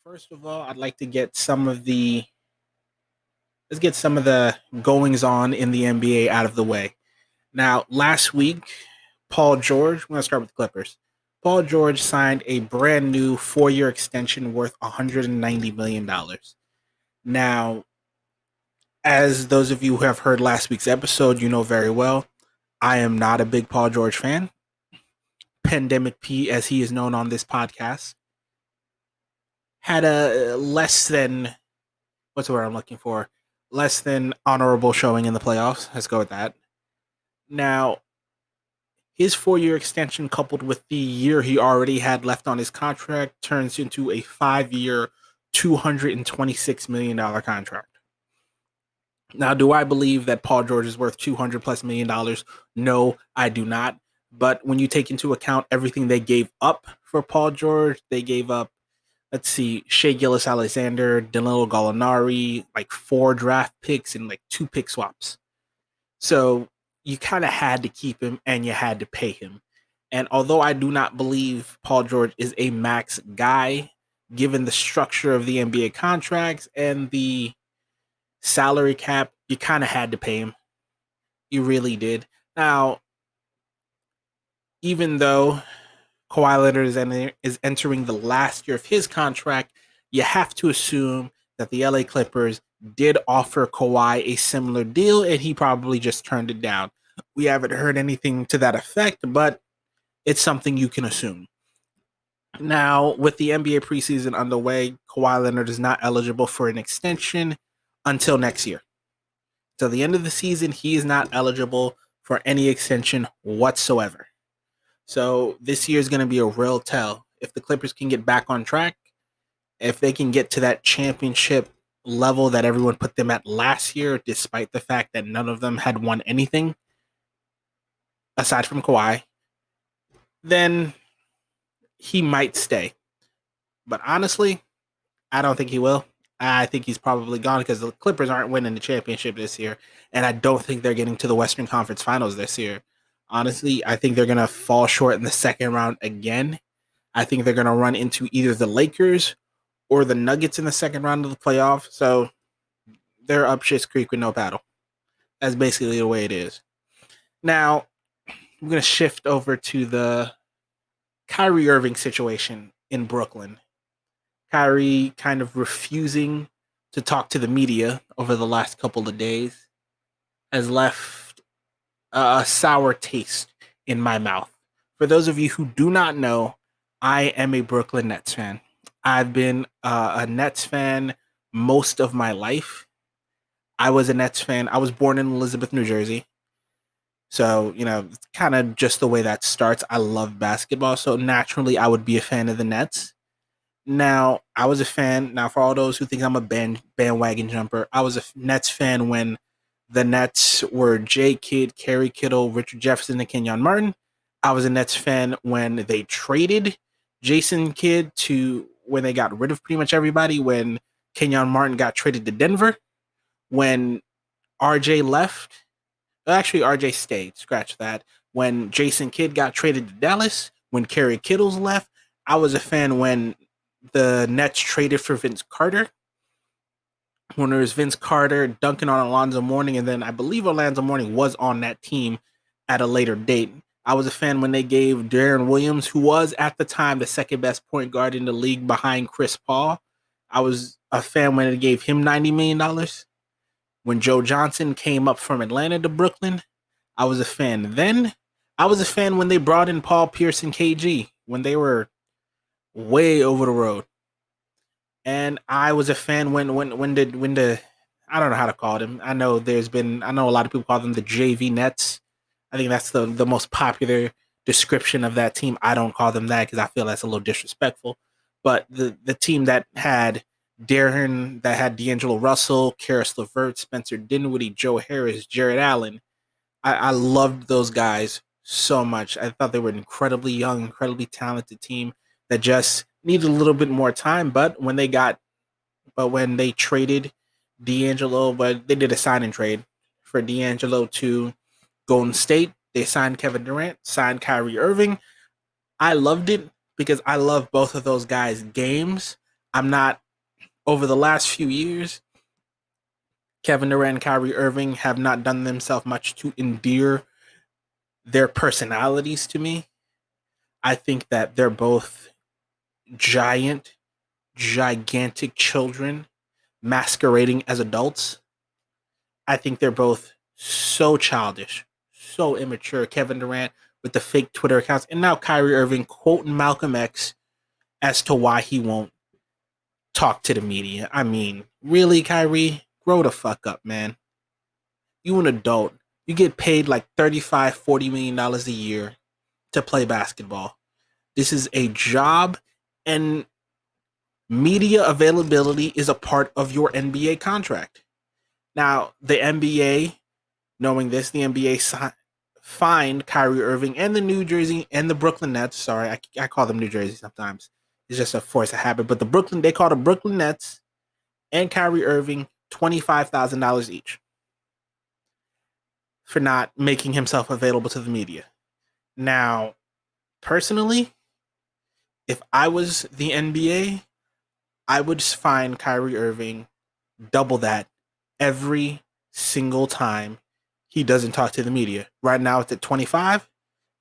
First of all, I'd like to get some of the let's get some of the goings on in the NBA out of the way. Now, last week, Paul George, we're going to start with the Clippers. Paul George signed a brand new 4-year extension worth $190 million. Now, as those of you who have heard last week's episode, you know very well, I am not a big Paul George fan. Pandemic P, as he is known on this podcast, had a less than, what's the word I'm looking for? Less than honorable showing in the playoffs. Let's go with that. Now, his 4-year extension, coupled with the year he already had left on his contract, turns into a 5-year, $226 million contract. Now, do I believe that Paul George is worth $200 plus million? No, I do not. But when you take into account everything they gave up for Paul George, they gave up, let's see, Shea Gilgeous-Alexander, Danilo Gallinari, like 4 draft picks and like 2 pick swaps. So you kind of had to keep him and you had to pay him. And although I do not believe Paul George is a max guy, given the structure of the NBA contracts and the salary cap, you kind of had to pay him. You really did. Now, even though Kawhi Leonard is entering the last year of his contract, you have to assume that the LA Clippers did offer Kawhi a similar deal, and he probably just turned it down. We haven't heard anything to that effect, but it's something you can assume. Now, with the NBA preseason underway, Kawhi Leonard is not eligible for an extension until next year. Till the end of the season, he is not eligible for any extension whatsoever. So this year is going to be a real tell. If the Clippers can get back on track, if they can get to that championship level that everyone put them at last year, despite the fact that none of them had won anything aside from Kawhi, then he might stay. But honestly, I don't think he will. I think he's probably gone because the Clippers aren't winning the championship this year, and I don't think they're getting to the Western Conference Finals this year. Honestly, I think they're going to fall short in the second round again. I think they're going to run into either the Lakers or the Nuggets in the second round of the playoff. So they're up shit's creek with no paddle. That's basically the way it is. Now, I'm going to shift over to the Kyrie Irving situation in Brooklyn. Kyrie kind of refusing to talk to the media over the last couple of days has left a sour taste in my mouth. For those of you who do not know, I am a Brooklyn Nets fan. I've been a Nets fan most of my life. I was a Nets fan. I was born in Elizabeth, New Jersey. So, it's kind of just the way that starts. I love basketball. So naturally, I would be a fan of the Nets. Now, I was a fan. Now, for all those who think I'm a bandwagon jumper, I was a Nets fan when the Nets were Jay Kidd, Kerry Kittle, Richard Jefferson, and Kenyon Martin. I was a Nets fan when they traded Jason Kidd when they got rid of pretty much everybody, when Kenyon Martin got traded to Denver, when RJ left. Actually, RJ stayed. Scratch that. When Jason Kidd got traded to Dallas, when Kerry Kittles left, I was a fan when the Nets traded for Vince Carter. When there was Vince Carter dunking on Alonzo Mourning, and then I believe Alonzo Mourning was on that team at a later date. I was a fan when they gave Darren Williams, who was at the time the second best point guard in the league behind Chris Paul. I was a fan when they gave him $90 million. When Joe Johnson came up from Atlanta to Brooklyn, I was a fan then. I was a fan when they brought in Paul Pierce and KG, when they were way over the road. And I was a fan when the I don't know how to call them. I know a lot of people call them the JV Nets. I think that's the most popular description of that team. I don't call them that because I feel that's a little disrespectful. But the team that had D'Angelo Russell, Karis LeVert, Spencer Dinwiddie, Joe Harris, Jared Allen. I loved those guys so much. I thought they were an incredibly young, incredibly talented team that just needed a little bit more time. But when they got but when they traded D'Angelo, but they did a sign and trade for D'Angelo to Golden State. They signed Kevin Durant, signed Kyrie Irving. I loved it because I love both of those guys' games. I'm not over the last few years. Kevin Durant and Kyrie Irving have not done themselves much to endear their personalities to me. I think that they're both giant, gigantic children masquerading as adults. I think they're both so childish, so immature. Kevin Durant with the fake Twitter accounts, and now Kyrie Irving quoting Malcolm X as to why he won't talk to the media. I mean, really, Kyrie? Grow the fuck up, man. You an adult. You get paid like $35-40 million a year to play basketball. This is a job, and media availability is a part of your NBA contract. Now, the NBA, knowing this, the NBA fined Kyrie Irving and the New Jersey and the Brooklyn Nets. Sorry, I call them New Jersey sometimes. It's just a force of habit. But they call the Brooklyn Nets and Kyrie Irving $25,000 each for not making himself available to the media. Now, personally, if I was the NBA, I would fine Kyrie Irving double that every single time he doesn't talk to the media. Right now it's at 25.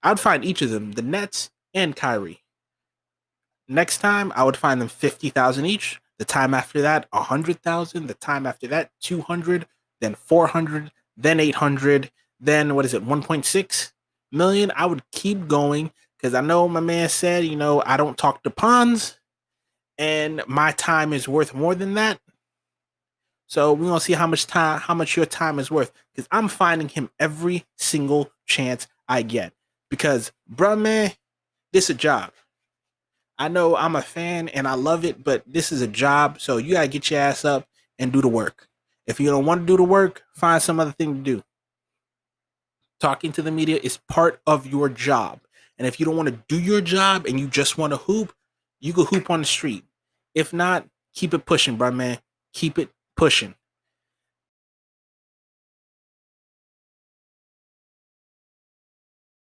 I'd find each of them, the Nets and Kyrie. Next time I would find them 50,000 each. The time after that, 100,000. The time after that, 200. Then 400. Then 800. Then what is it? 1.6 million. I would keep going because I know my man said, I don't talk to pawns, and my time is worth more than that. So we're gonna see how much your time is worth, because I'm finding him every single chance I get. Because, bruh, man, this is a job. I know I'm a fan and I love it, but this is a job, so you gotta get your ass up and do the work. If you don't want to do the work, find some other thing to do. Talking to the media is part of your job. And if you don't want to do your job and you just want to hoop, you can hoop on the street. If not, keep it pushing, bro, man. Keep it pushing.